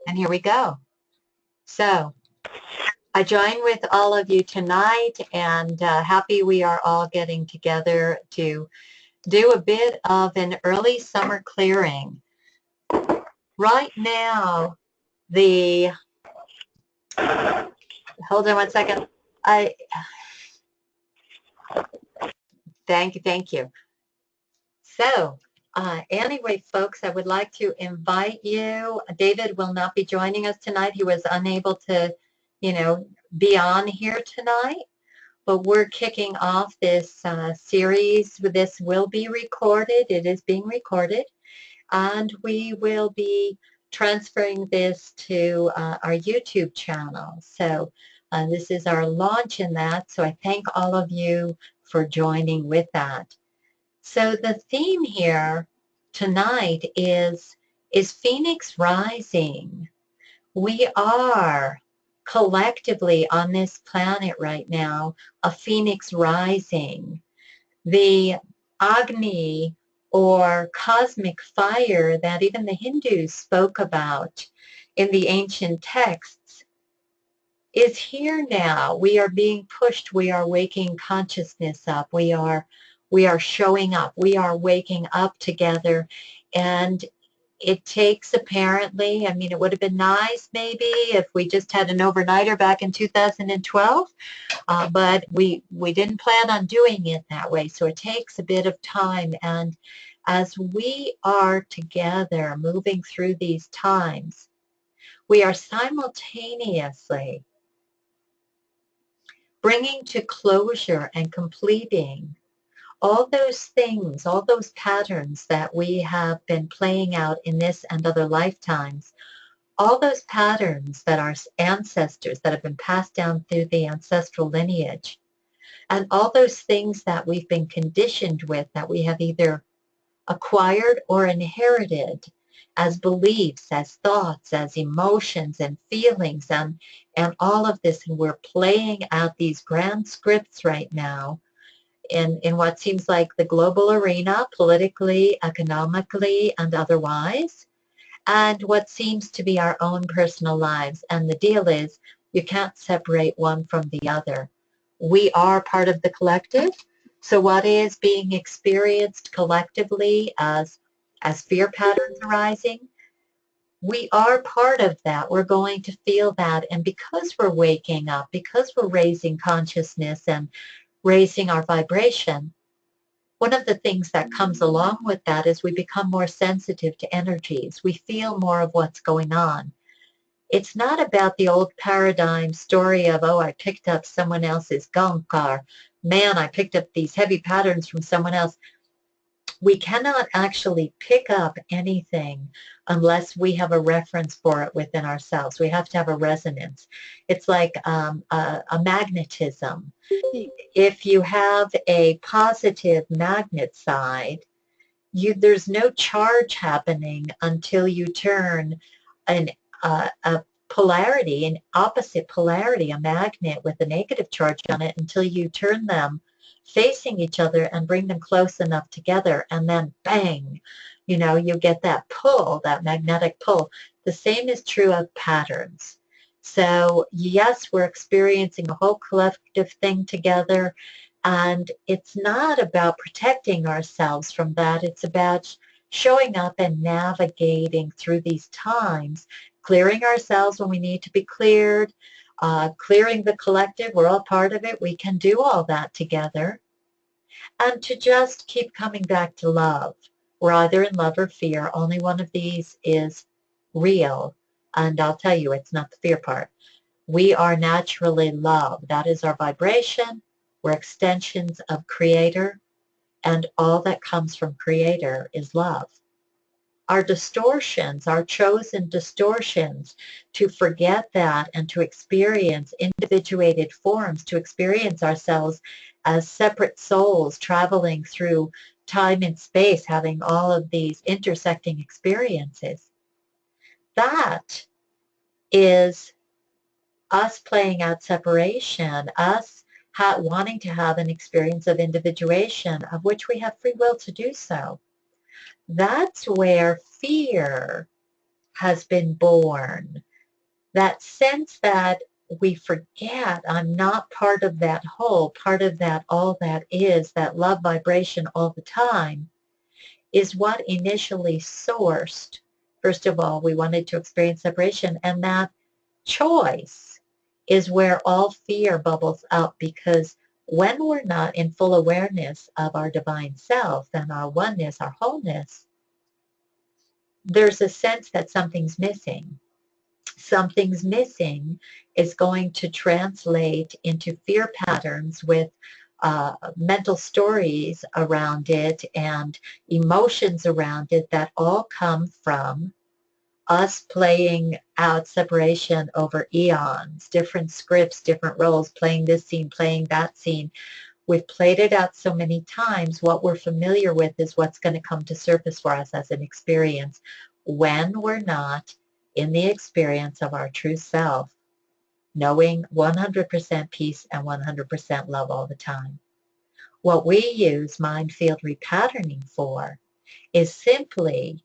And here we go. So I join with all of you tonight, and happy we are all getting together to do a bit of an early summer clearing. Right now, hold on one second. Thank you. So, anyway, folks, I would like to invite you. David will not be joining us tonight. He was unable to, be on here tonight. But we're kicking off this series. This will be recorded. It is being recorded. And we will be transferring this to our YouTube channel. So this is our launch in that. So I thank all of you for joining with that. So the theme here tonight is Phoenix rising? We are collectively on this planet right now a phoenix rising. The Agni, or cosmic fire, that even the Hindus spoke about in the ancient texts, is here now. We are being pushed. We are waking consciousness up. We are showing up. We are waking up together. And it takes, apparently, it would have been nice maybe if we just had an overnighter back in 2012, but we didn't plan on doing it that way. So it takes a bit of time. And as we are together moving through these times, we are simultaneously bringing to closure and completing all those things, all those patterns that we have been playing out in this and other lifetimes, all those patterns that our ancestors, that have been passed down through the ancestral lineage, and all those things that we've been conditioned with, that we have either acquired or inherited as beliefs, as thoughts, as emotions and feelings, and all of this. And we're playing out these grand scripts right now in what seems like the global arena, politically, economically, and otherwise, and what seems to be our own personal lives. And the deal is, you can't separate one from the other. We are part of the collective. So what is being experienced collectively as fear patterns arising, we are part of that. We're going to feel that. And because we're waking up, because we're raising consciousness and raising our vibration, one of the things that comes along with that is we become more sensitive to energies. We feel more of what's going on. It's not about the old paradigm story of, oh, I picked up someone else's gunk, or man, I picked up these heavy patterns from someone else. We cannot actually pick up anything unless we have a reference for it within ourselves. We have to have a resonance. It's like a magnetism. If you have a positive magnet side, there's no charge happening until you turn a polarity, an opposite polarity, a magnet with a negative charge on it, until you turn them facing each other and bring them close enough together, and then bang, you get that pull, that magnetic pull. The same is true of patterns. So yes, we're experiencing a whole collective thing together, and it's not about protecting ourselves from that. It's about showing up and navigating through these times, clearing ourselves when we need to be cleared, clearing the collective. We're all part of it. We can do all that together. And to just keep coming back to love. We're either in love or fear. Only one of these is real. And I'll tell you, it's not the fear part. We are naturally love. That is our vibration. We're extensions of Creator. And all that comes from Creator is love. Our distortions, our chosen distortions, to forget that and to experience individuated forms, to experience ourselves as separate souls traveling through time and space, having all of these intersecting experiences. That is us playing out separation, us wanting to have an experience of individuation, of which we have free will to do so. That's where fear has been born. That sense that we forget I'm not part of that whole, part of that all that is, that love vibration all the time, is what initially sourced. First of all, we wanted to experience separation, and that choice is where all fear bubbles up, because when we're not in full awareness of our divine self and our oneness, our wholeness, there's a sense that something's missing. Something's missing is going to translate into fear patterns with mental stories around it and emotions around it that all come from us playing out separation over eons, different scripts, different roles, playing this scene, playing that scene. We've played it out so many times. What we're familiar with is what's going to come to surface for us as an experience when we're not in the experience of our true self, knowing 100% peace and 100% love all the time. What we use mind field repatterning for is simply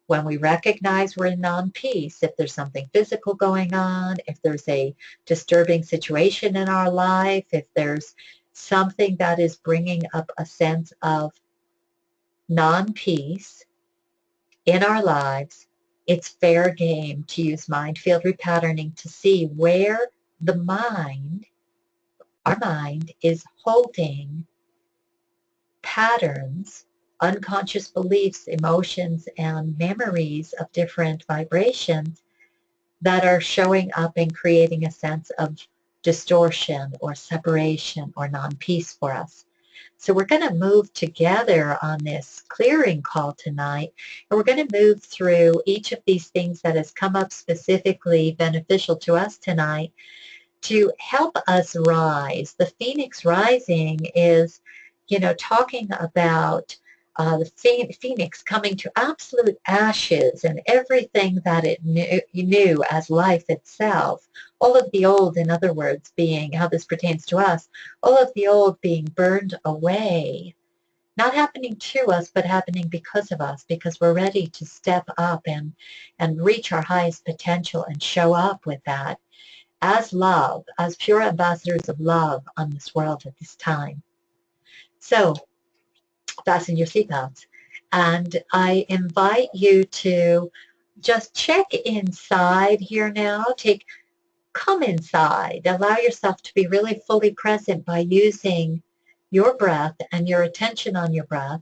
when we recognize we're in non-peace, if there's something physical going on, if there's a disturbing situation in our life, if there's something that is bringing up a sense of non-peace in our lives, it's fair game to use mind field repatterning to see where the mind, our mind, is holding patterns, unconscious beliefs, emotions, and memories of different vibrations that are showing up and creating a sense of distortion or separation or non-peace for us. So we're going to move together on this clearing call tonight, and we're going to move through each of these things that has come up specifically beneficial to us tonight to help us rise. The Phoenix Rising is, talking about the phoenix coming to absolute ashes and everything that it knew as life itself. All of the old, in other words, being how this pertains to us, all of the old being burned away. Not happening to us, but happening because of us, because we're ready to step up and reach our highest potential and show up with that as love, as pure ambassadors of love on this world at this time. So fasten your seatbelts. And I invite you to just check inside here now. Come inside. Allow yourself to be really fully present by using your breath and your attention on your breath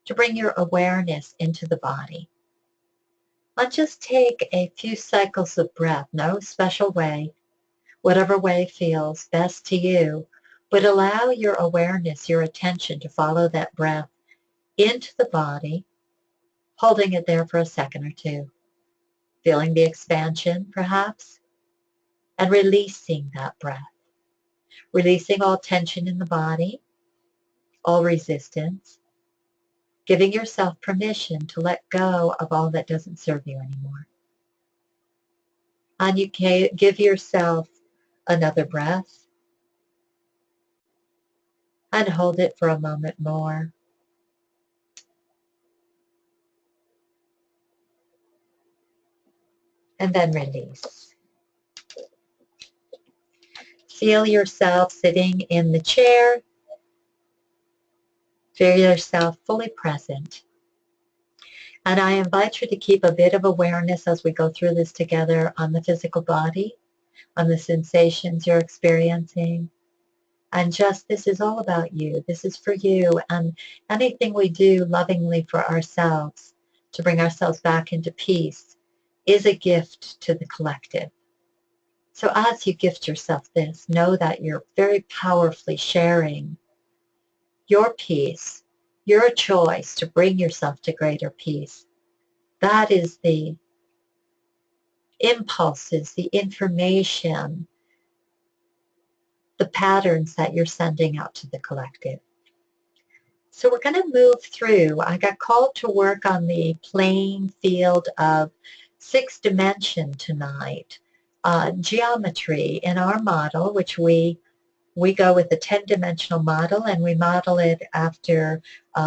to bring your awareness into the body. Let's just take a few cycles of breath, no special way, whatever way feels best to you, but allow your awareness, your attention to follow that breath into the body, holding it there for a second or two, feeling the expansion perhaps, and releasing that breath, releasing all tension in the body, all resistance, giving yourself permission to let go of all that doesn't serve you anymore. And you can give yourself another breath and hold it for a moment more. And then release. Feel yourself sitting in the chair. Feel yourself fully present. And I invite you to keep a bit of awareness as we go through this together on the physical body, on the sensations you're experiencing. And just, this is all about you. This is for you. And anything we do lovingly for ourselves to bring ourselves back into peace is a gift to the collective. So as you gift yourself this, know that you're very powerfully sharing your peace, your choice to bring yourself to greater peace. That is the impulses, the information, the patterns that you're sending out to the collective. So we're going to move through. I got called to work on the playing field of 6 dimension tonight. Geometry in our model, which we go with the 10-dimensional model, and we model it after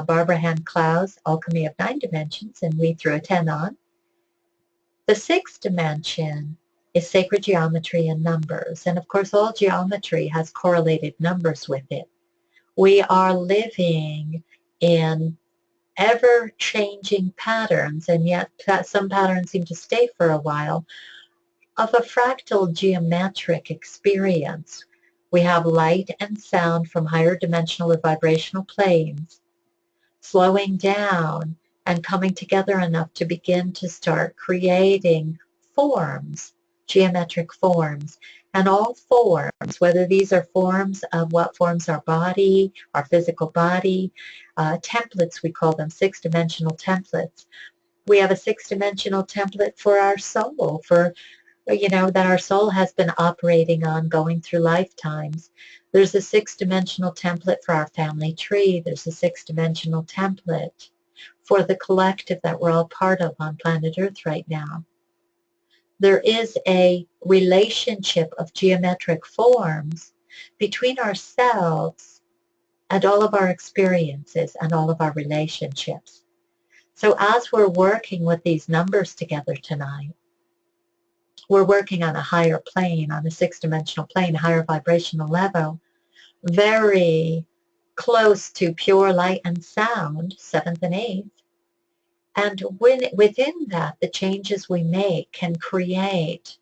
Barbara Hand Clow's Alchemy of 9 Dimensions, and we threw a 10 on. The sixth dimension is sacred geometry and numbers. And of course, all geometry has correlated numbers with it. We are living in ever-changing patterns, and yet some patterns seem to stay for a while, of a fractal geometric experience. We have light and sound from higher dimensional or vibrational planes slowing down and coming together enough to begin to start creating forms, geometric forms. And all forms, whether these are forms of what forms our body, our physical body, templates we call them, six-dimensional templates. We have a six-dimensional template for our soul, for that our soul has been operating on going through lifetimes. There's a six-dimensional template for our family tree. There's a six-dimensional template for the collective that we're all part of on planet Earth right now. There is a relationship of geometric forms between ourselves and all of our experiences and all of our relationships. So as we're working with these numbers together tonight, we're working on a higher plane, on a six-dimensional plane, higher vibrational level, very close to pure light and sound, seventh and eighth. And within that, the changes we make can create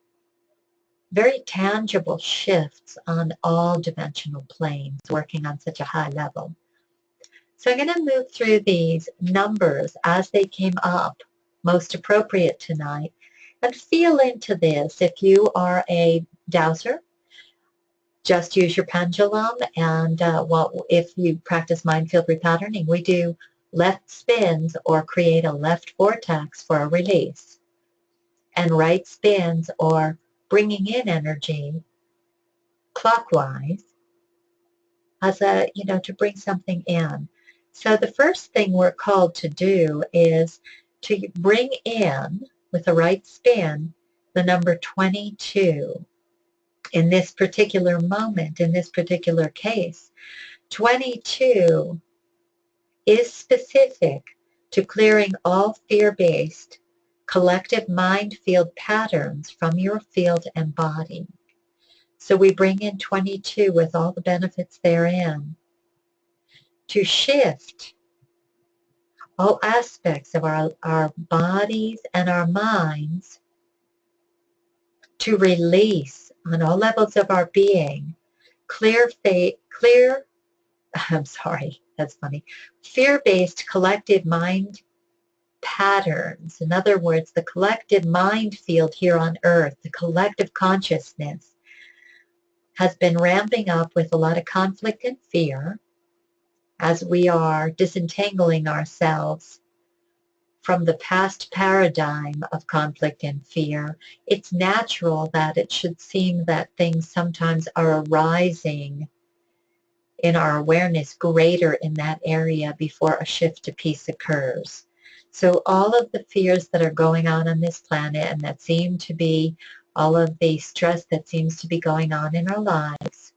very tangible shifts on all dimensional planes, working on such a high level. So I'm going to move through these numbers as they came up, most appropriate tonight, and feel into this. If you are a dowser, just use your pendulum, and if you practice mind field repatterning, we do left spins or create a left vortex for a release, and right spins or bringing in energy clockwise as to bring something in. So the first thing we're called to do is to bring in, with a right spin, the number 22. In this particular moment, in this particular case, 22 is specific to clearing all fear-based collective mind field patterns from your field and body. So we bring in 22 with all the benefits therein to shift all aspects of our bodies and our minds, to release on all levels of our being I'm sorry, that's funny, fear-based collective mind patterns. In other words, the collective mind field here on Earth, the collective consciousness, has been ramping up with a lot of conflict and fear as we are disentangling ourselves from the past paradigm of conflict and fear. It's natural that it should seem that things sometimes are arising in our awareness greater in that area before a shift to peace occurs. So all of the fears that are going on this planet, and that seem to be all of the stress that seems to be going on in our lives,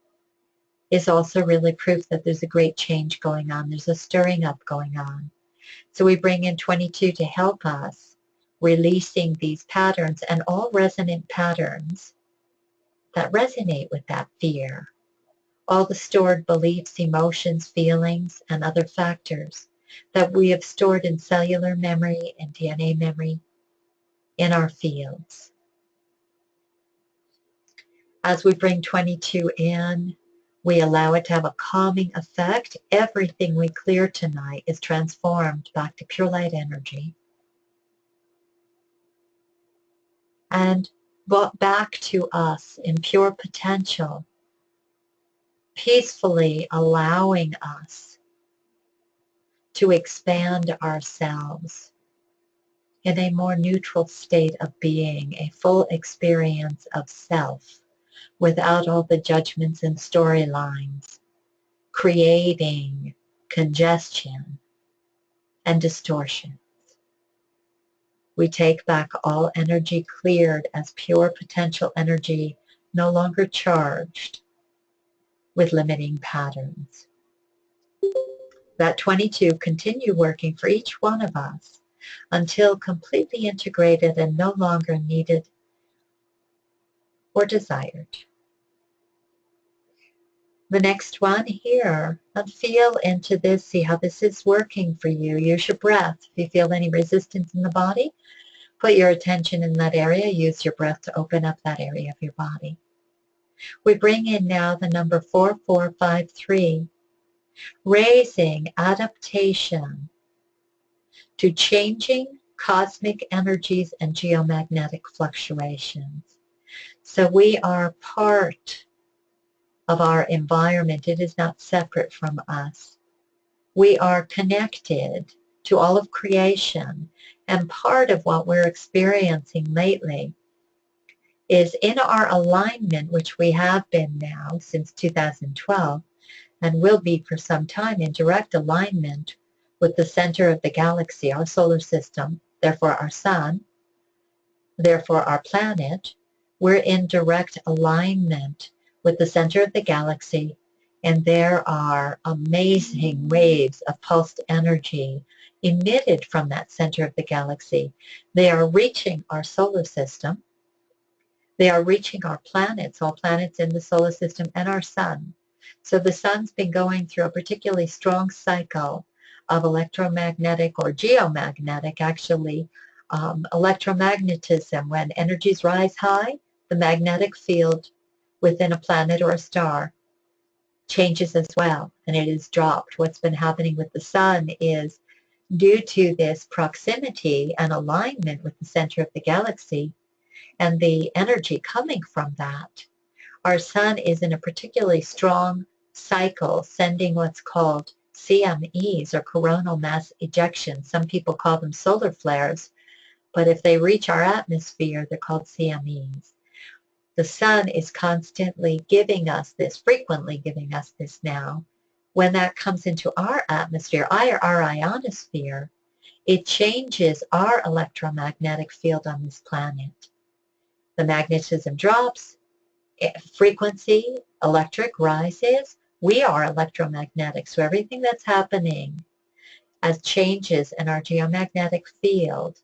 is also really proof that there's a great change going on. There's a stirring up going on. So we bring in 22 to help us releasing these patterns and all resonant patterns that resonate with that fear. All the stored beliefs, emotions, feelings, and other factors that we have stored in cellular memory and DNA memory in our fields. As we bring 22 in, we allow it to have a calming effect. Everything we clear tonight is transformed back to pure light energy and brought back to us in pure potential, peacefully allowing us to expand ourselves in a more neutral state of being, a full experience of self without all the judgments and storylines, creating congestion and distortion. We take back all energy cleared as pure potential energy, no longer charged with limiting patterns. That 22 continue working for each one of us until completely integrated and no longer needed or desired. The next one here, and feel into this, see how this is working for you. Use your breath. If you feel any resistance in the body, put your attention in that area. Use your breath to open up that area of your body. We bring in now the number 4453, raising adaptation to changing cosmic energies and geomagnetic fluctuations. So we are part of our environment. It is not separate from us. We are connected to all of creation, and part of what we're experiencing lately is in our alignment, which we have been now since 2012 and will be for some time, in direct alignment with the center of the galaxy, our solar system, therefore our sun, therefore our planet. We're in direct alignment with the center of the galaxy, and there are amazing waves of pulsed energy emitted from that center of the galaxy. They are reaching our solar system. They are reaching our planets, all planets in the solar system, and our sun. So the sun's been going through a particularly strong cycle of electromagnetic or geomagnetic, actually, electromagnetism. When energies rise high, the magnetic field within a planet or a star changes as well, and it is dropped. What's been happening with the sun is, due to this proximity and alignment with the center of the galaxy and the energy coming from that, our sun is in a particularly strong cycle, sending what's called CMEs, or coronal mass ejections. Some people call them solar flares, but if they reach our atmosphere, they're called CMEs. The sun is constantly giving us this, frequently giving us this now. When that comes into our atmosphere, our ionosphere, it changes our electromagnetic field on this planet. The magnetism drops, frequency, electric rises. We are electromagnetic, so everything that's happening as changes in our geomagnetic field,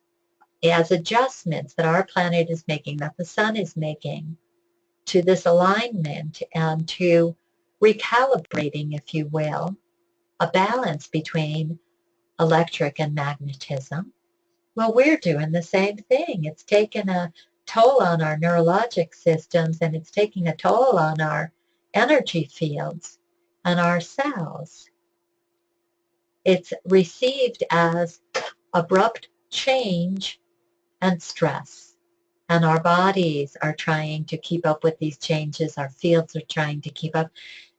as adjustments that our planet is making, that the sun is making to this alignment and to recalibrating, if you will, a balance between electric and magnetism. Well, we're doing the same thing. It's taken a toll on our neurologic systems, and it's taking a toll on our energy fields and our cells. It's received as abrupt change and stress. And our bodies are trying to keep up with these changes. Our fields are trying to keep up.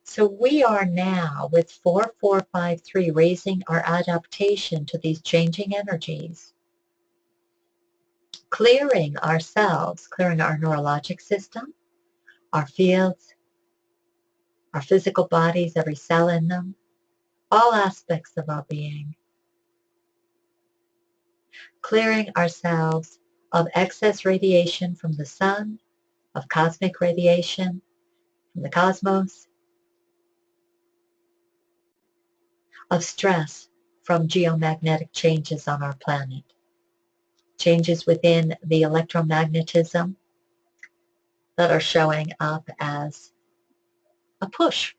So we are now, with 4453, raising our adaptation to these changing energies, clearing ourselves, clearing our neurologic system, our fields, our physical bodies, every cell in them, all aspects of our being. Clearing ourselves of excess radiation from the sun, of cosmic radiation from the cosmos, of stress from geomagnetic changes on our planet, changes within the electromagnetism that are showing up as a push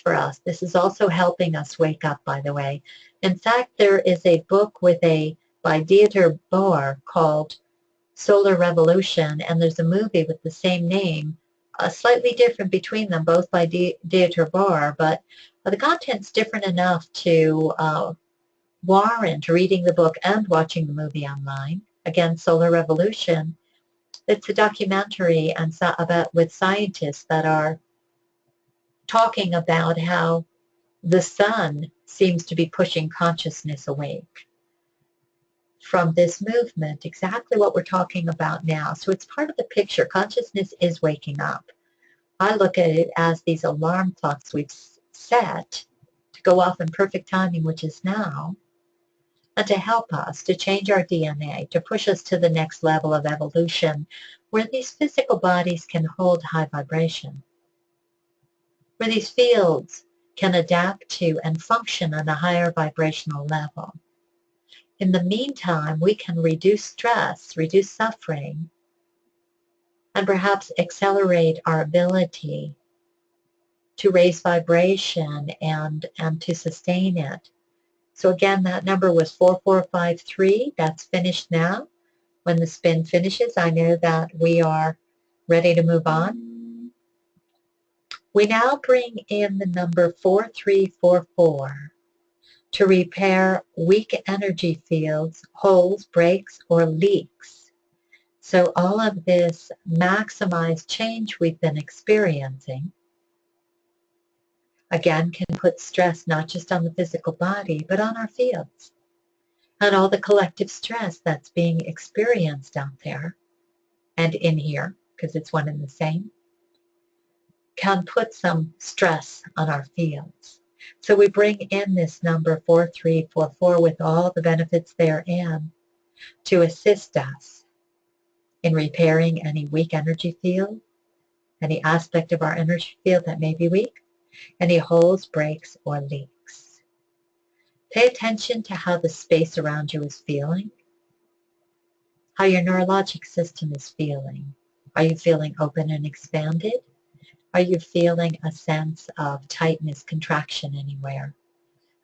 for us. This is also helping us wake up, by the way. In fact, there is a book by Dieter Bohr called Solar Revolution, and there's a movie with the same name, slightly different between them, both by Dieter Bohr, but the content's different enough to warrant reading the book and watching the movie online. Again, Solar Revolution. It's a documentary with scientists that are talking about how the sun seems to be pushing consciousness awake from this movement, exactly what we're talking about now. So it's part of the picture. Consciousness is waking up. I look at it as these alarm clocks we've set to go off in perfect timing, which is now, and to help us, to change our DNA, to push us to the next level of evolution, where these physical bodies can hold high vibration, where these fields can adapt to and function on a higher vibrational level. In the meantime, we can reduce stress, reduce suffering, and perhaps accelerate our ability to raise vibration and to sustain it. So again, that number was 4453. That's finished now. When the spin finishes, I know that we are ready to move on. We now bring in the number 4344 to repair weak energy fields, holes, breaks, or leaks. So all of this maximized change we've been experiencing, again, can put stress not just on the physical body, but on our fields. And all the collective stress that's being experienced out there and in here, because it's one and the same, can put some stress on our fields. So we bring in this number 4344 with all the benefits therein to assist us in repairing any weak energy field, any aspect of our energy field that may be weak, any holes, breaks, or leaks. Pay attention to how the space around you is feeling, how your neurologic system is feeling. Are you feeling open and expanded? Are you feeling a sense of tightness, contraction anywhere?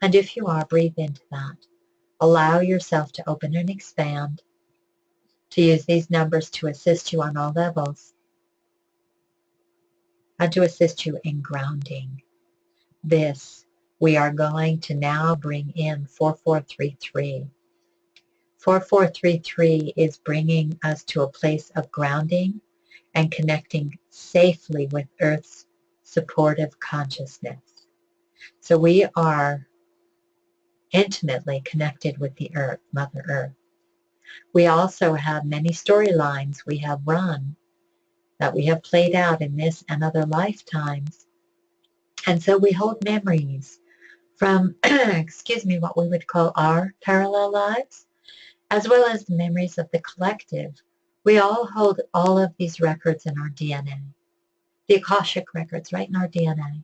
And if you are, breathe into that. Allow yourself to open and expand, to use these numbers to assist you on all levels, and to assist you in grounding. This, we are going to now bring in 4433. 4433 is bringing us to a place of grounding and connecting safely with Earth's supportive consciousness. So we are intimately connected with the Earth, Mother Earth. We also have many storylines we have run that we have played out in this and other lifetimes. And so we hold memories from, what we would call our parallel lives, as well as the memories of the collective. We all hold all of these records in our DNA, the Akashic records right in our DNA,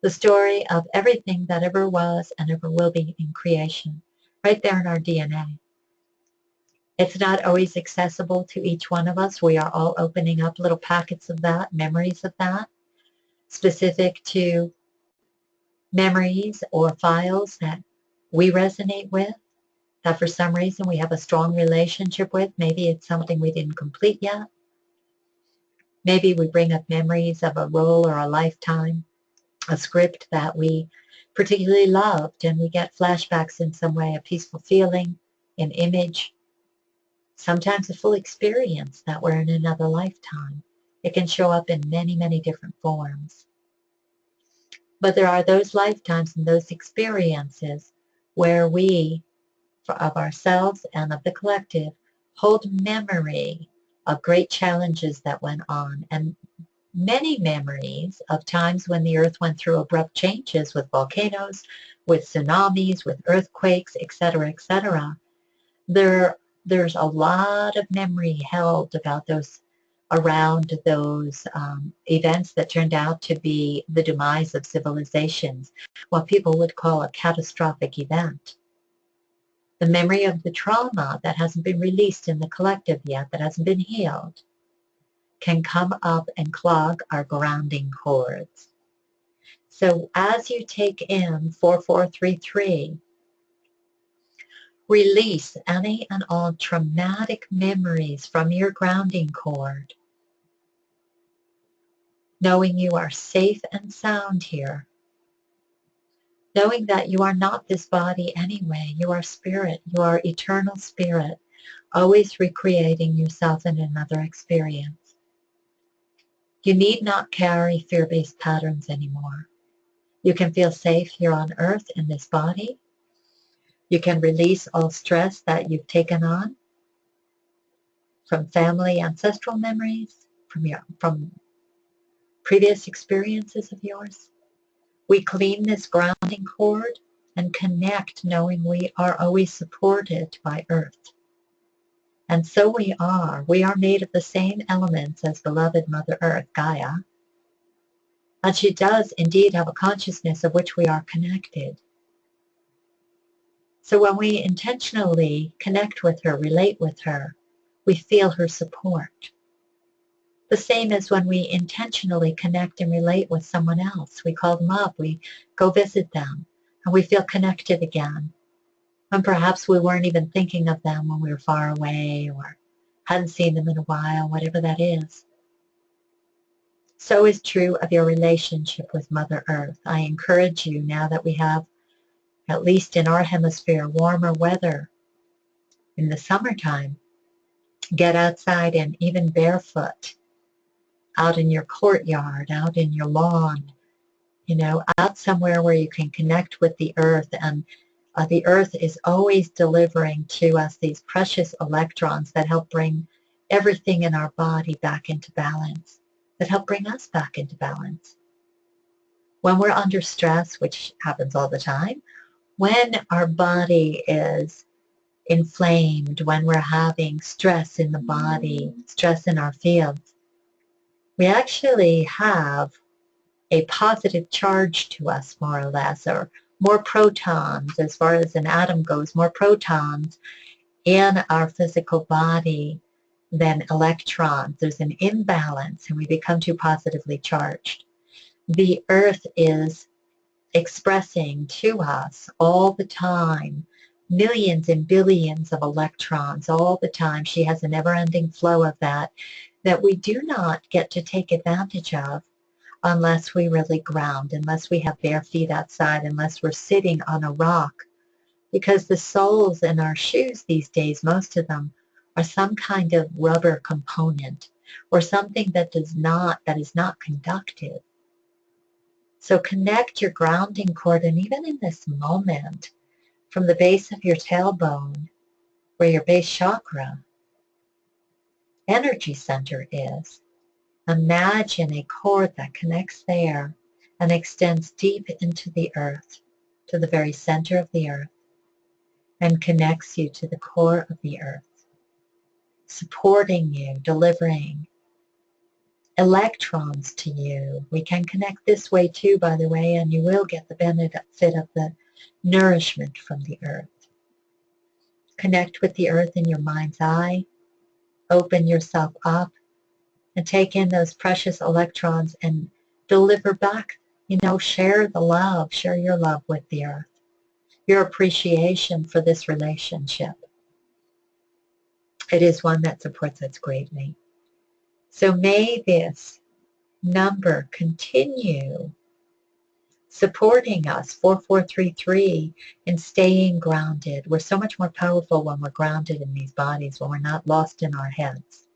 the story of everything that ever was and ever will be in creation, right there in our DNA. It's not always accessible to each one of us. We are all opening up little packets of that, memories of that, specific to memories or files that we resonate with, that for some reason we have a strong relationship with. Maybe it's something we didn't complete yet. Maybe we bring up memories of a role or a lifetime, a script that we particularly loved, and we get flashbacks in some way, a peaceful feeling, an image, sometimes a full experience that we're in another lifetime. It can show up in many, many different forms. But there are those lifetimes and those experiences where we, of ourselves and of the collective, hold memory of great challenges that went on, and many memories of times when the earth went through abrupt changes with volcanoes, with tsunamis, with earthquakes, etc., etc. There's a lot of memory held about those, around those events that turned out to be the demise of civilizations, what people would call a catastrophic event. The memory of the trauma that hasn't been released in the collective yet, that hasn't been healed, can come up and clog our grounding cords. So as you take in 4433, release any and all traumatic memories from your grounding cord, knowing you are safe and sound here, knowing that you are not this body anyway. You are spirit. You are eternal spirit, always recreating yourself in another experience. You need not carry fear-based patterns anymore. You can feel safe here on earth in this body. You can release all stress that you've taken on from family ancestral memories, from previous experiences of yours. We clean this grounding cord and connect, knowing we are always supported by Earth. And so we are. We are made of the same elements as beloved Mother Earth, Gaia. And she does indeed have a consciousness of which we are connected. So when we intentionally connect with her, relate with her, we feel her support. The same as when we intentionally connect and relate with someone else. We call them up, we go visit them, and we feel connected again. And perhaps we weren't even thinking of them when we were far away or hadn't seen them in a while, whatever that is. So is true of your relationship with Mother Earth. I encourage you, now that we have, at least in our hemisphere, warmer weather in the summertime, get outside and even barefoot, out in your courtyard, out in your lawn, out somewhere where you can connect with the earth. And the earth is always delivering to us these precious electrons that help bring everything in our body back into balance, that help bring us back into balance. When we're under stress, which happens all the time, when our body is inflamed, when we're having stress in the body, stress in our fields, we actually have a positive charge to us, more or less, or more protons, as far as an atom goes, more protons in our physical body than electrons. There's an imbalance and we become too positively charged. The earth is expressing to us all the time millions and billions of electrons all the time. She has a never-ending flow of that we do not get to take advantage of unless we really ground, unless we have bare feet outside, unless we're sitting on a rock. Because the soles in our shoes these days, most of them, are some kind of rubber component or something that is not conductive. So connect your grounding cord, and even in this moment, from the base of your tailbone, where your base chakra energy center is, imagine a cord that connects there and extends deep into the earth, to the very center of the earth, and connects you to the core of the earth, supporting you, delivering electrons to you. We can connect this way too, by the way, and you will get the benefit of the nourishment from the earth. Connect with the earth in your mind's eye. Open yourself up and take in those precious electrons and deliver back, share the love, share your love with the earth, your appreciation for this relationship. It is one that supports us greatly. So may this number continue supporting us, 4433, in staying grounded. We're so much more powerful when we're grounded in these bodies, when we're not lost in our heads.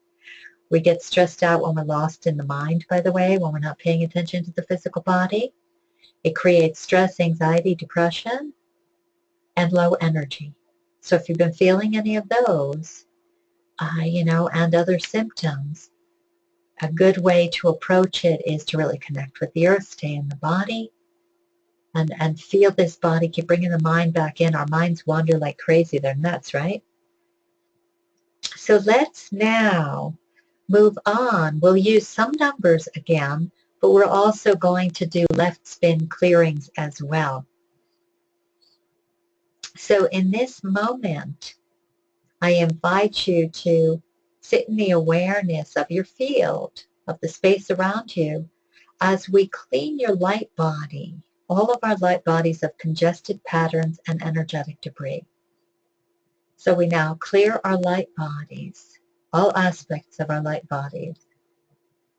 We get stressed out when we're lost in the mind, by the way, when we're not paying attention to the physical body. It creates stress, anxiety, depression, and low energy. So if you've been feeling any of those, and other symptoms, a good way to approach it is to really connect with the earth, stay in the body, and feel this body. Keep bringing the mind back in. Our minds wander like crazy. They're nuts, right? So let's now move on. We'll use some numbers again, but we're also going to do left spin clearings as well. So in this moment, I invite you to sit in the awareness of your field, of the space around you, as we clean your light body, all of our light bodies of congested patterns and energetic debris. So we now clear our light bodies, all aspects of our light bodies,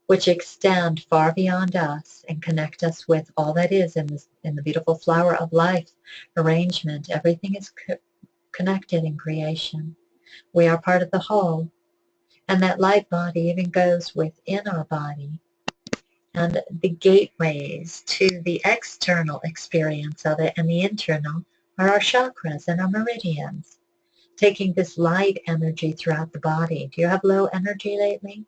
which extend far beyond us and connect us with all that is in the beautiful flower of life arrangement. Everything is connected in creation. We are part of the whole. And that light body even goes within our body. And the gateways to the external experience of it and the internal are our chakras and our meridians, taking this light energy throughout the body. Do you have low energy lately?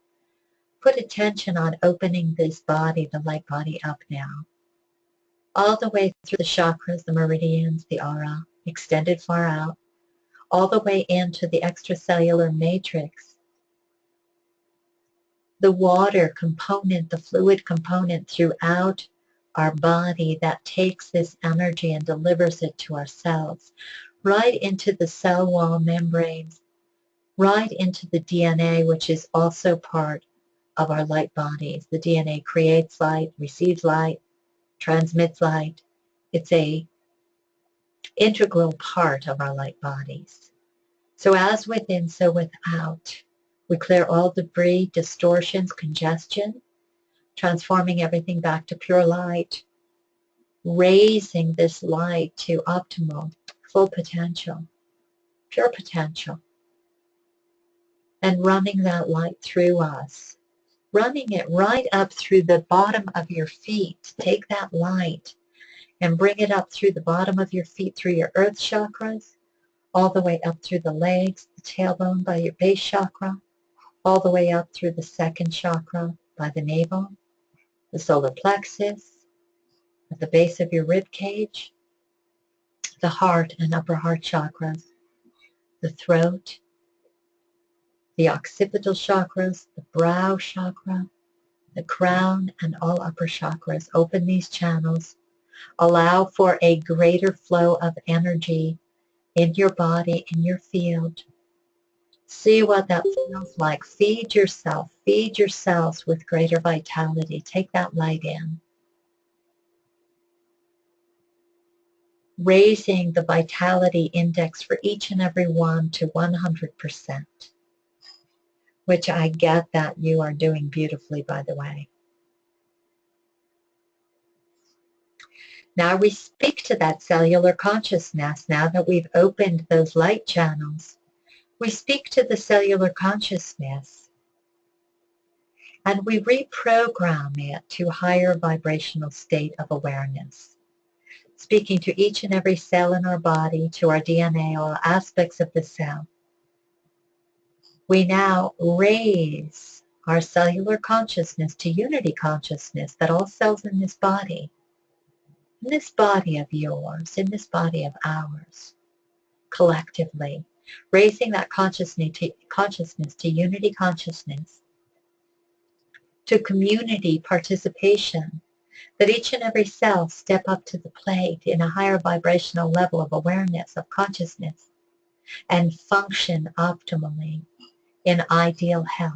Put attention on opening this body, the light body, up now. All the way through the chakras, the meridians, the aura, extended far out, all the way into the extracellular matrix, the water component, the fluid component throughout our body that takes this energy and delivers it to our cells, right into the cell wall membranes, right into the DNA, which is also part of our light bodies. The DNA creates light, receives light, transmits light. It's a integral part of our light bodies. So as within, so without. We clear all debris, distortions, congestion, transforming everything back to pure light, raising this light to optimal, full potential, pure potential, and running that light through us, running it right up through the bottom of your feet. Take that light and bring it up through the bottom of your feet, through your earth chakras, all the way up through the legs, the tailbone by your base chakra, all the way up through the second chakra by the navel, the solar plexus, at the base of your rib cage, the heart and upper heart chakras, the throat, the occipital chakras, the brow chakra, the crown, and all upper chakras. Open these channels. Allow for a greater flow of energy in your body, in your field. See what that feels like. Feed yourselves with greater vitality. Take that light in. Raising the vitality index for each and every one to 100%, which I get that you are doing beautifully, by the way. Now we speak to that cellular consciousness. Now that we've opened those light channels, we speak to the cellular consciousness and we reprogram it to a higher vibrational state of awareness. Speaking to each and every cell in our body, to our DNA, all aspects of the cell. We now raise our cellular consciousness to unity consciousness, that all cells in this body of yours, in this body of ours, collectively, raising that consciousness to unity consciousness, to community participation, that each and every cell step up to the plate in a higher vibrational level of awareness, of consciousness, and function optimally in ideal health.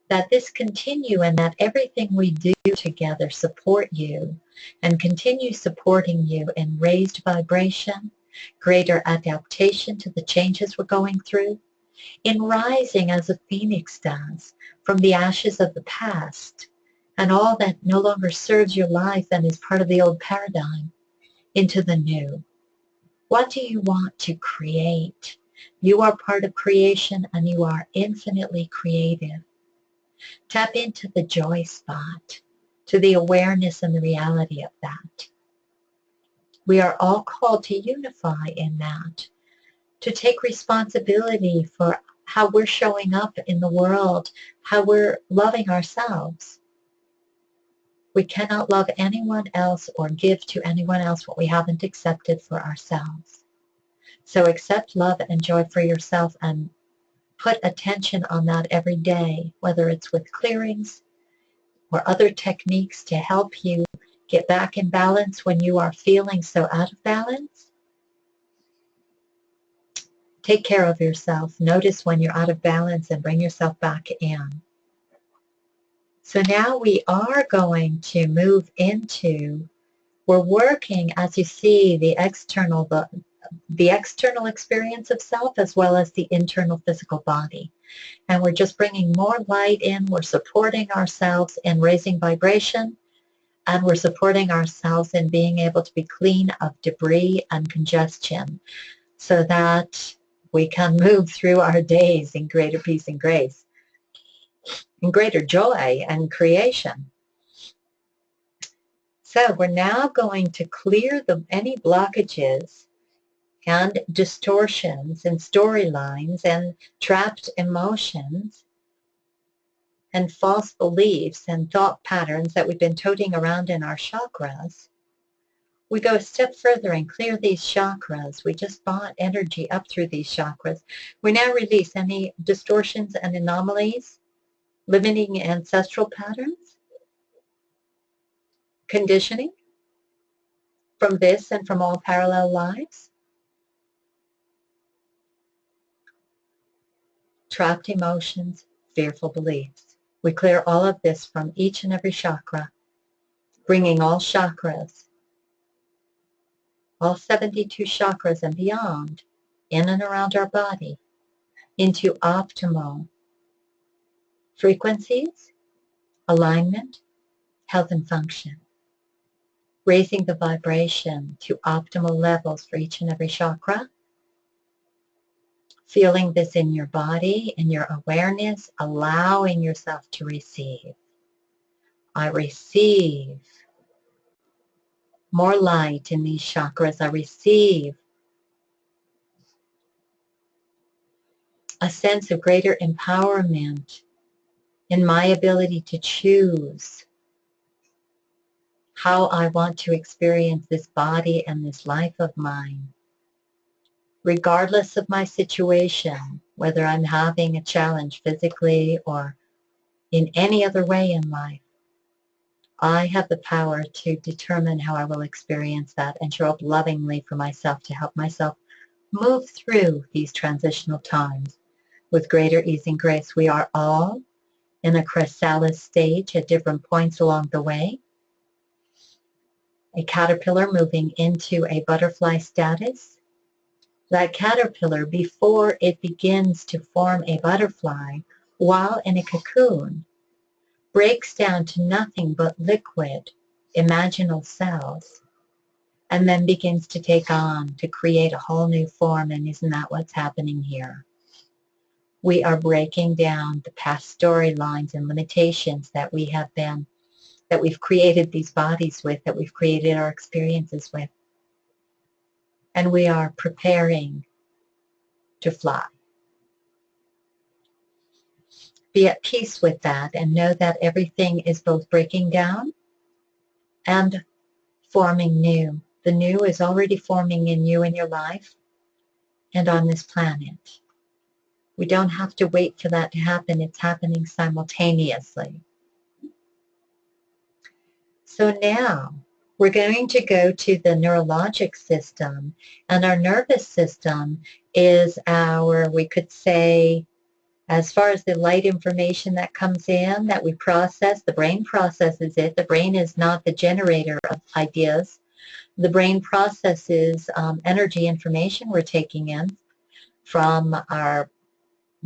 That this continue and that everything we do together support you and continue supporting you in raised vibration, greater adaptation to the changes we're going through, in rising as a phoenix does from the ashes of the past and all that no longer serves your life and is part of the old paradigm into the new. What do you want to create? You are part of creation and you are infinitely creative. Tap into the joy spot, to the awareness and the reality of that. We are all called to unify in that, to take responsibility for how we're showing up in the world, how we're loving ourselves. We cannot love anyone else or give to anyone else what we haven't accepted for ourselves. So accept love and joy for yourself and put attention on that every day, whether it's with clearings or other techniques to help you get back in balance when you are feeling so out of balance. Take care of yourself. Notice when you're out of balance and bring yourself back in. So now we are going to move into, we're working, as you see, the external experience of self as well as the internal physical body. And we're just bringing more light in. We're supporting ourselves in raising vibration, and we're supporting ourselves in being able to be clean of debris and congestion so that we can move through our days in greater peace and grace, in greater joy and creation. So we're now going to clear any blockages and distortions and storylines and trapped emotions and false beliefs and thought patterns that we've been toting around in our chakras. We go a step further and clear these chakras. We just brought energy up through these chakras. We now release any distortions and anomalies, limiting ancestral patterns, conditioning, from this and from all parallel lives. Trapped emotions, fearful beliefs. We clear all of this from each and every chakra, bringing all chakras, all 72 chakras and beyond, in and around our body, into optimal frequencies, alignment, health and function. Raising the vibration to optimal levels for each and every chakra. Feeling this in your body, in your awareness, allowing yourself to receive. I receive more light in these chakras. I receive a sense of greater empowerment in my ability to choose how I want to experience this body and this life of mine. Regardless of my situation, whether I'm having a challenge physically or in any other way in life, I have the power to determine how I will experience that and show up lovingly for myself to help myself move through these transitional times with greater ease and grace. We are all in a chrysalis stage at different points along the way. A caterpillar moving into a butterfly status. That caterpillar, before it begins to form a butterfly, while in a cocoon, breaks down to nothing but liquid, imaginal cells, and then begins to take on, to create a whole new form. And isn't that what's happening here? We are breaking down the past storylines and limitations that we have been, that we've created these bodies with, that we've created our experiences with. And we are preparing to fly. Be at peace with that and know that everything is both breaking down and forming new. The new is already forming in you in your life and on this planet. We don't have to wait for that to happen. It's happening simultaneously. So now we're going to go to the neurologic system, and our nervous system is our, we could say, as far as the light information that comes in that we process, the brain processes it. The brain is not the generator of ideas. The brain processes energy information we're taking in from our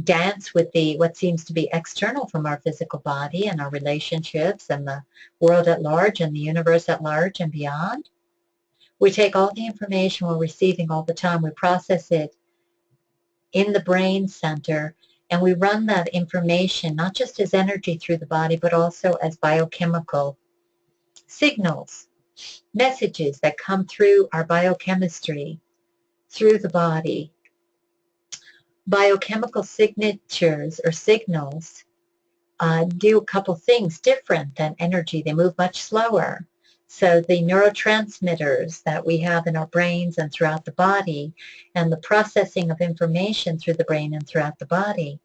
dance with the what seems to be external from our physical body and our relationships and the world at large and the universe at large and beyond. We take all the information we're receiving all the time, we process it in the brain center, and we run that information not just as energy through the body, but also as biochemical signals, messages that come through our biochemistry, through the body. Biochemical signatures or signals do a couple things different than energy. They move much slower. So the neurotransmitters that we have in our brains and throughout the body, and the processing of information through the brain and throughout the body,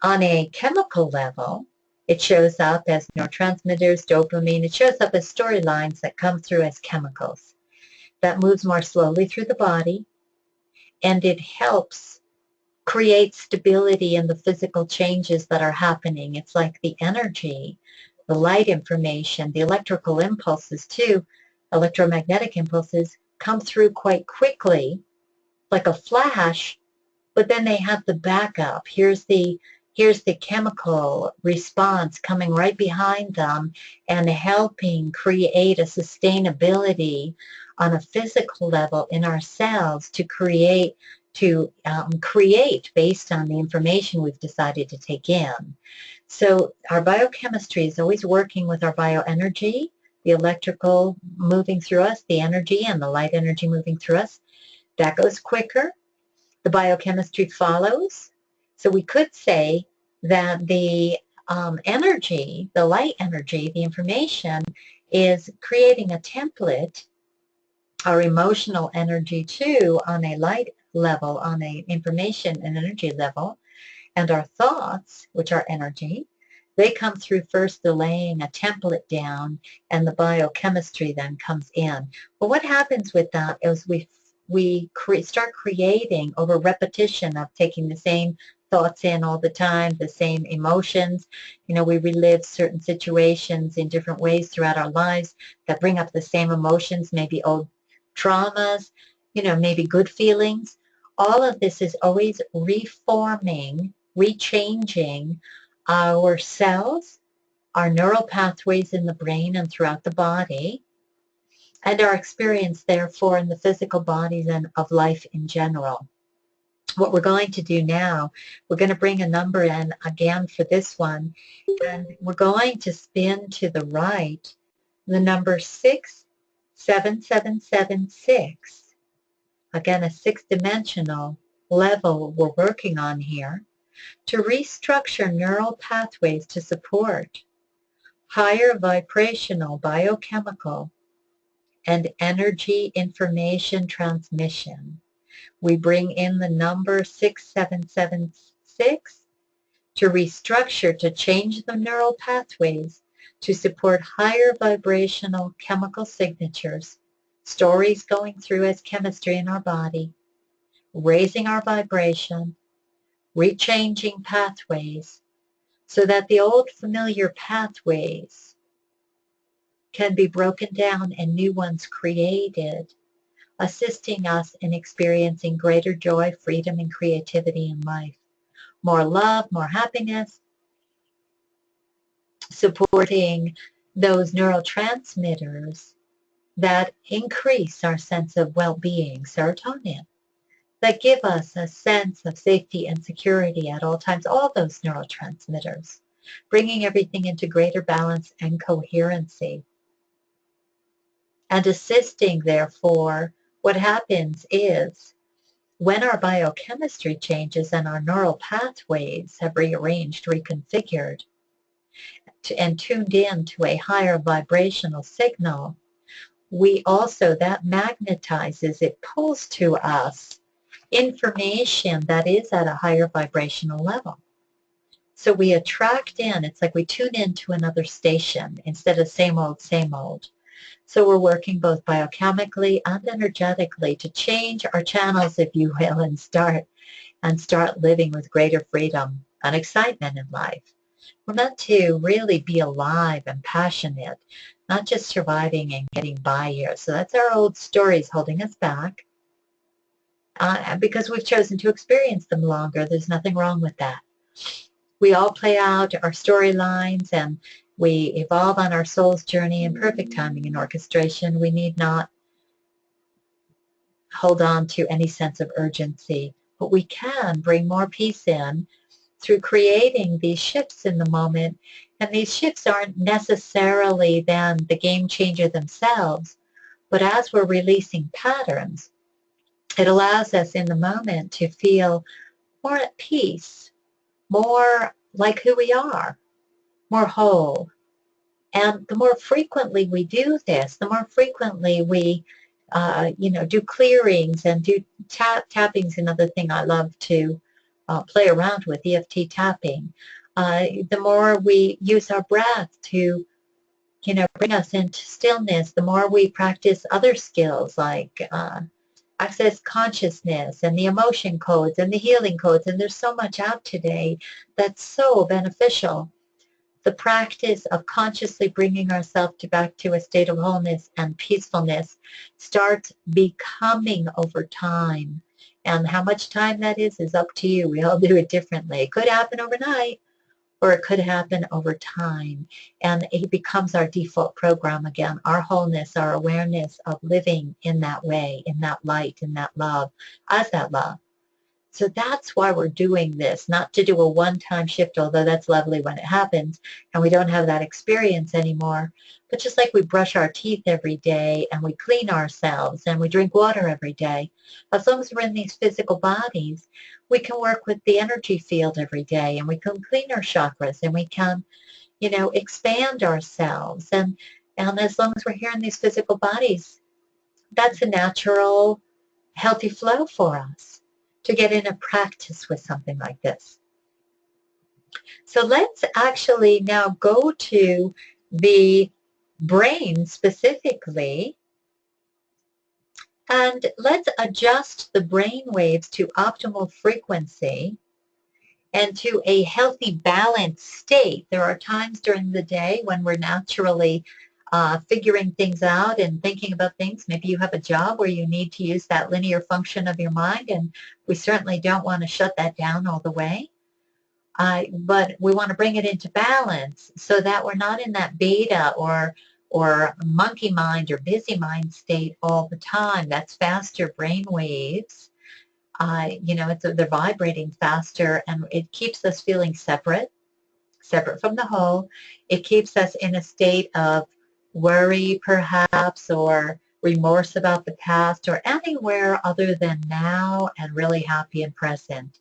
on a chemical level, it shows up as neurotransmitters, dopamine. It shows up as storylines that come through as chemicals. That moves more slowly through the body, and it helps create stability in the physical changes that are happening. It's like the energy, the light information, the electrical impulses too, electromagnetic impulses come through quite quickly, like a flash, but then they have the backup. Here's the chemical response coming right behind them and helping create a sustainability on a physical level in our cells to create based on the information we've decided to take in. So our biochemistry is always working with our bioenergy, the electrical moving through us, the energy and the light energy moving through us. That goes quicker. The biochemistry follows. So we could say that the energy, the light energy, the information is creating a template, our emotional energy too, on a light level, on a information and energy level, and our thoughts, which are energy, They come through first, the laying a template down, and the biochemistry then comes in. But what happens with that is start creating over repetition of taking the same thoughts in all the time, the same emotions. We relive certain situations in different ways throughout our lives that bring up the same emotions, maybe old traumas, maybe good feelings. All of this is always reforming, rechanging our cells, our neural pathways in the brain and throughout the body, and our experience, therefore, in the physical bodies and of life in general. What we're going to do now, we're going to bring a number in again for this one, and we're going to spin to the right the number 67776. Again, a six-dimensional level we're working on here to restructure neural pathways to support higher vibrational, biochemical, and energy information transmission. We bring in the number 6776 to restructure, to change the neural pathways to support higher vibrational chemical signatures, stories going through as chemistry in our body, raising our vibration, rechanging pathways so that the old familiar pathways can be broken down and new ones created, assisting us in experiencing greater joy, freedom, and creativity in life. More love, more happiness, supporting those neurotransmitters that increase our sense of well-being, serotonin, that give us a sense of safety and security at all times, all those neurotransmitters, bringing everything into greater balance and coherency. And assisting, therefore, what happens is when our biochemistry changes and our neural pathways have rearranged, reconfigured, and tuned in to a higher vibrational signal, we also, that magnetizes, it pulls to us information that is at a higher vibrational level. So we attract in, it's like we tune into another station instead of same old, same old. So we're working both biochemically and energetically to change our channels, if you will, and start living with greater freedom and excitement in life. We're meant to really be alive and passionate, not just surviving and getting by here. So that's our old stories holding us back. Because we've chosen to experience them longer, there's nothing wrong with that. We all play out our storylines and we evolve on our soul's journey in perfect timing and orchestration. We need not hold on to any sense of urgency, but we can bring more peace in through creating these shifts in the moment. And these shifts aren't necessarily then the game changer themselves, but as we're releasing patterns, it allows us in the moment to feel more at peace, more like who we are, more whole. And the more frequently we do this, the more frequently we, do clearings and do tapping's another thing I love to play around with, EFT tapping. The more we use our breath to, bring us into stillness, the more we practice other skills like access consciousness and the emotion codes and the healing codes. And there's so much out today that's so beneficial. The practice of consciously bringing ourselves back to a state of wholeness and peacefulness starts becoming over time. And how much time that is up to you. We all do it differently. It could happen overnight, or it could happen over time. And it becomes our default program again, our wholeness, our awareness of living in that way, in that light, in that love, as that love. So that's why we're doing this, not to do a one-time shift, although that's lovely when it happens and we don't have that experience anymore. But just like we brush our teeth every day and we clean ourselves and we drink water every day, as long as we're in these physical bodies, we can work with the energy field every day and we can clean our chakras and we can, expand ourselves. And as long as we're here in these physical bodies, that's a natural, healthy flow for us to get in a practice with something like this. So let's actually now go to the brain specifically, and let's adjust the brain waves to optimal frequency and to a healthy, balanced state. There are times during the day when we're naturally figuring things out and thinking about things. Maybe you have a job where you need to use that linear function of your mind, and we certainly don't want to shut that down all the way. But we want to bring it into balance so that we're not in that beta or monkey mind or busy mind state all the time. That's faster brain waves. They're vibrating faster, and it keeps us feeling separate from the whole. It keeps us in a state of worry, perhaps, or remorse about the past, or anywhere other than now and really happy and present.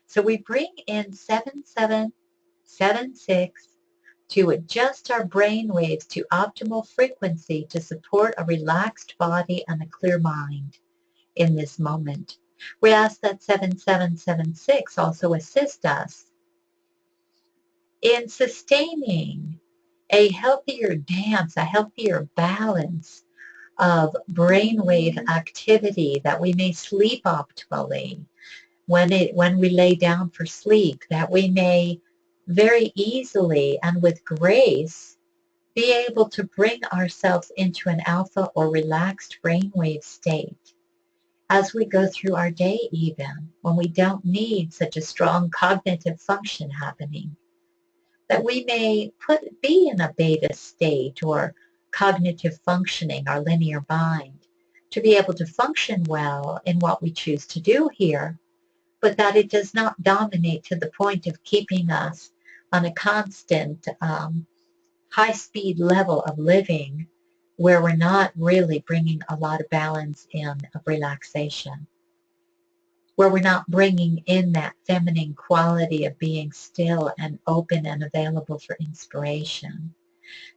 So we bring in 7776 to adjust our brain waves to optimal frequency to support a relaxed body and a clear mind in this moment. We ask that 7776 also assist us in sustaining a healthier dance, a healthier balance of brainwave activity, that we may sleep optimally when we lay down for sleep, that we may very easily and with grace be able to bring ourselves into an alpha or relaxed brainwave state as we go through our day, even when we don't need such a strong cognitive function happening, that we may be in a beta state or cognitive functioning, our linear mind, to be able to function well in what we choose to do here, but that it does not dominate to the point of keeping us on a constant high-speed level of living where we're not really bringing a lot of balance in of relaxation, where we're not bringing in that feminine quality of being still and open and available for inspiration.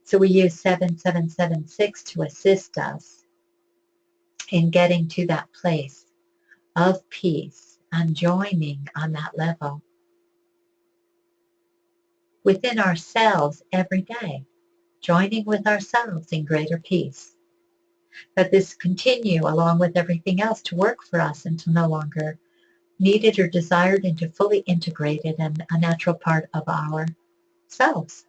So we use 7776 to assist us in getting to that place of peace and joining on that level within ourselves every day, joining with ourselves in greater peace. That this continue along with everything else to work for us until no longer needed or desired, into fully integrated and a natural part of ourselves.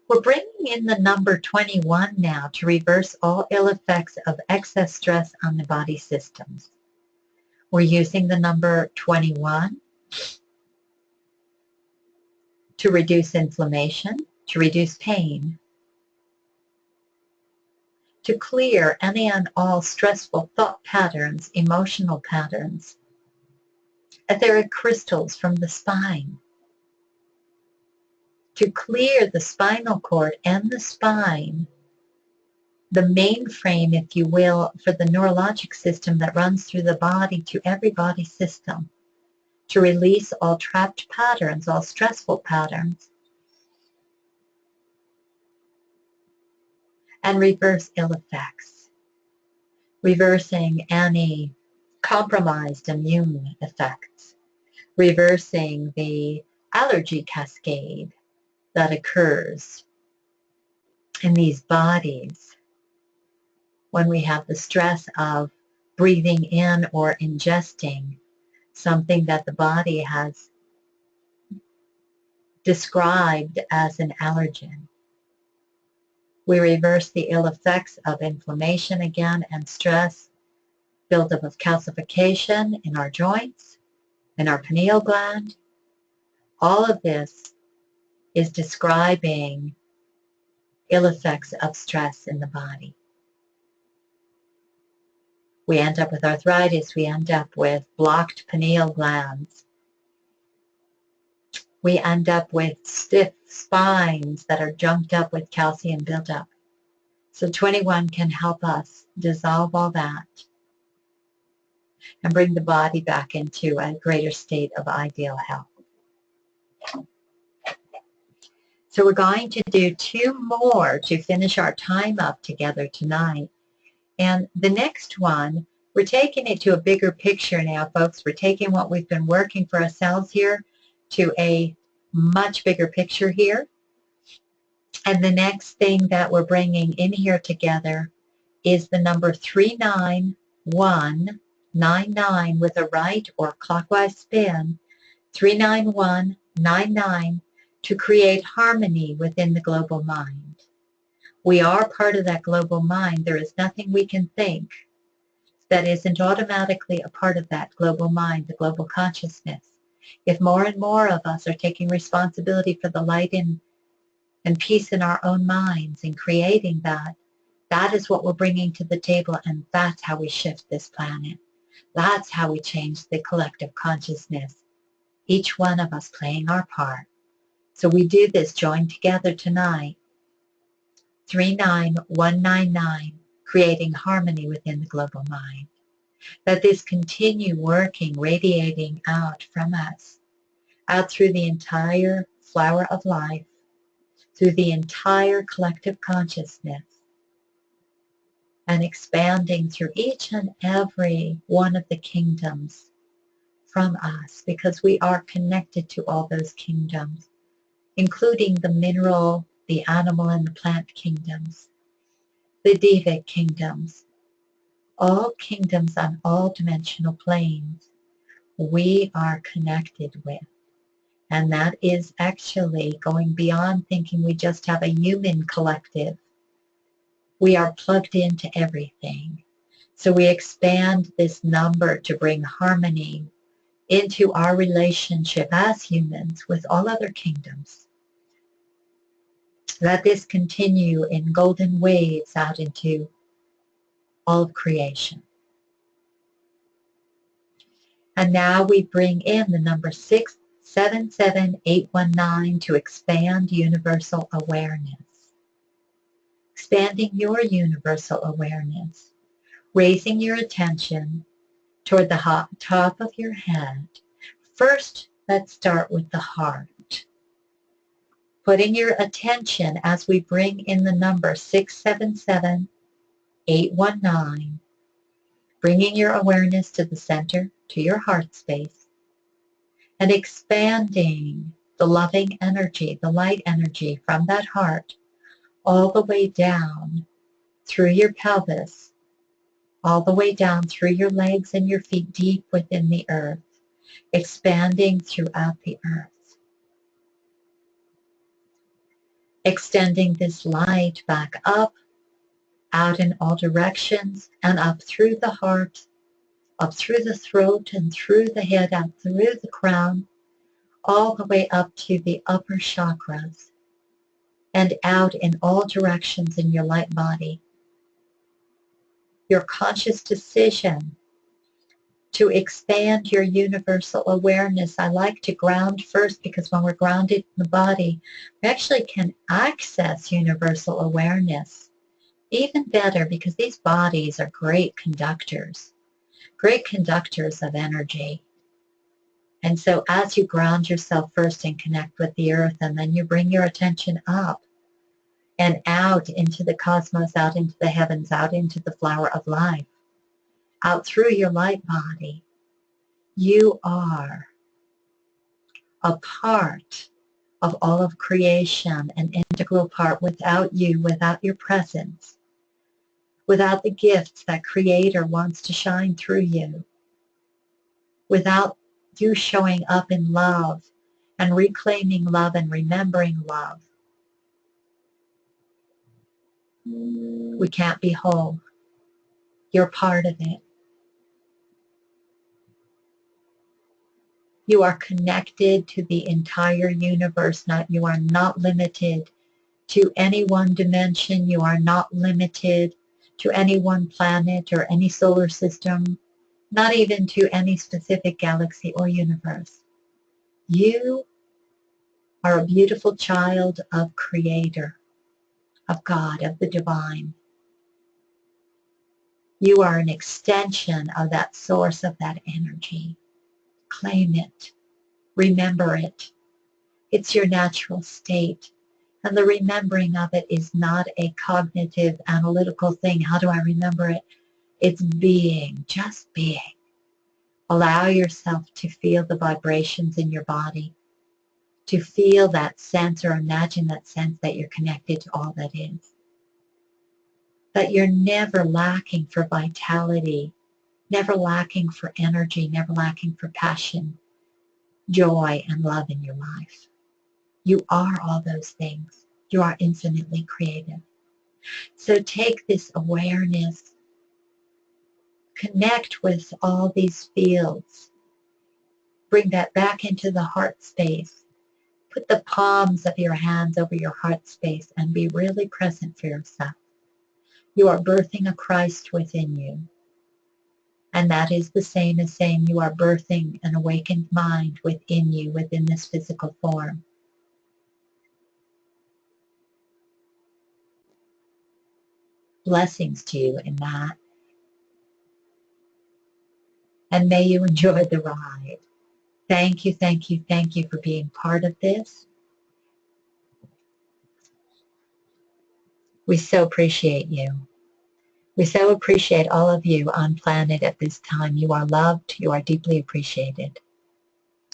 We're bringing in the number 21 now to reverse all ill effects of excess stress on the body systems. We're using the number 21 to reduce inflammation, to reduce pain, to clear any and all stressful thought patterns, emotional patterns, etheric crystals from the spine, to clear the spinal cord and the spine, the mainframe, if you will, for the neurologic system that runs through the body to every body system, to release all trapped patterns, all stressful patterns, and reverse ill effects, reversing any compromised immune effects, reversing the allergy cascade that occurs in these bodies when we have the stress of breathing in or ingesting something that the body has described as an allergen. We reverse the ill effects of inflammation again and stress, buildup of calcification in our joints, in our pineal gland. All of this is describing ill effects of stress in the body. We end up with arthritis. We end up with blocked pineal glands. We end up with stiff spines that are junked up with calcium buildup. So 21 can help us dissolve all that and bring the body back into a greater state of ideal health. So we're going to do 2 more to finish our time up together tonight. And the next one, we're taking it to a bigger picture now, folks. We're taking what we've been working for ourselves here to a much bigger picture here. And the next thing that we're bringing in here together is the number 39199 with a right or clockwise spin, 39199, to create harmony within the global mind. We are part of that global mind. There is nothing we can think that isn't automatically a part of that global mind, the global consciousness. If more and more of us are taking responsibility for the light and peace in our own minds and creating that, that is what we're bringing to the table, and that's how we shift this planet. That's how we change the collective consciousness, each one of us playing our part. So we do this joined together tonight, 39199, creating harmony within the global mind. Let this continue working, radiating out from us, out through the entire flower of life, through the entire collective consciousness, and expanding through each and every one of the kingdoms from us, because we are connected to all those kingdoms, including the mineral, the animal, and the plant kingdoms, the devic kingdoms, all kingdoms on all dimensional planes we are connected with. And that is actually going beyond thinking we just have a human collective. We are plugged into everything. So we expand this number to bring harmony into our relationship as humans with all other kingdoms. Let this continue in golden waves out into all of creation. And now we bring in the number 677819 to expand universal awareness. Expanding your universal awareness, raising your attention toward the top of your head. First, let's start with the heart. Putting your attention as we bring in the number 677819, bringing your awareness to the center, to your heart space, and expanding the loving energy, the light energy from that heart all the way down through your pelvis, all the way down through your legs and your feet, deep within the earth, expanding throughout the earth. Extending this light back up, out in all directions, and up through the heart, up through the throat and through the head, out through the crown, all the way up to the upper chakras, and out in all directions in your light body. Your conscious decision to expand your universal awareness. I like to ground first, because when we're grounded in the body, we actually can access universal awareness even better, because these bodies are great conductors of energy. And so as you ground yourself first and connect with the earth, and then you bring your attention up and out into the cosmos, out into the heavens, out into the flower of life, out through your light body, you are a part of all of creation, an integral part. Without you, without your presence, without the gifts that Creator wants to shine through you, without you showing up in love and reclaiming love and remembering love, we can't be whole. You're part of it. You are connected to the entire universe. You are not limited to any one dimension. You are not limited to any one planet or any solar system, not even to any specific galaxy or universe. You are a beautiful child of Creator, of God, of the divine. You are an extension of that source, of that energy. Claim it. Remember it. It's your natural state. And the remembering of it is not a cognitive, analytical thing. How do I remember it? It's being, just being. Allow yourself to feel the vibrations in your body. to feel that sense or imagine that sense that you're connected to all that is. That you're never lacking for vitality, never lacking for energy, never lacking for passion, joy, and love in your life. You are all those things. You are infinitely creative. So take this awareness, connect with all these fields, bring that back into the heart space. Put the palms of your hands over your heart space and be really present for yourself. You are birthing a Christ within you. And that is the same as saying you are birthing an awakened mind within you, within this physical form. Blessings to you in that. And may you enjoy the ride. Thank you, thank you, thank you for being part of this. We so appreciate you. We so appreciate all of you on planet at this time. You are loved. You are deeply appreciated.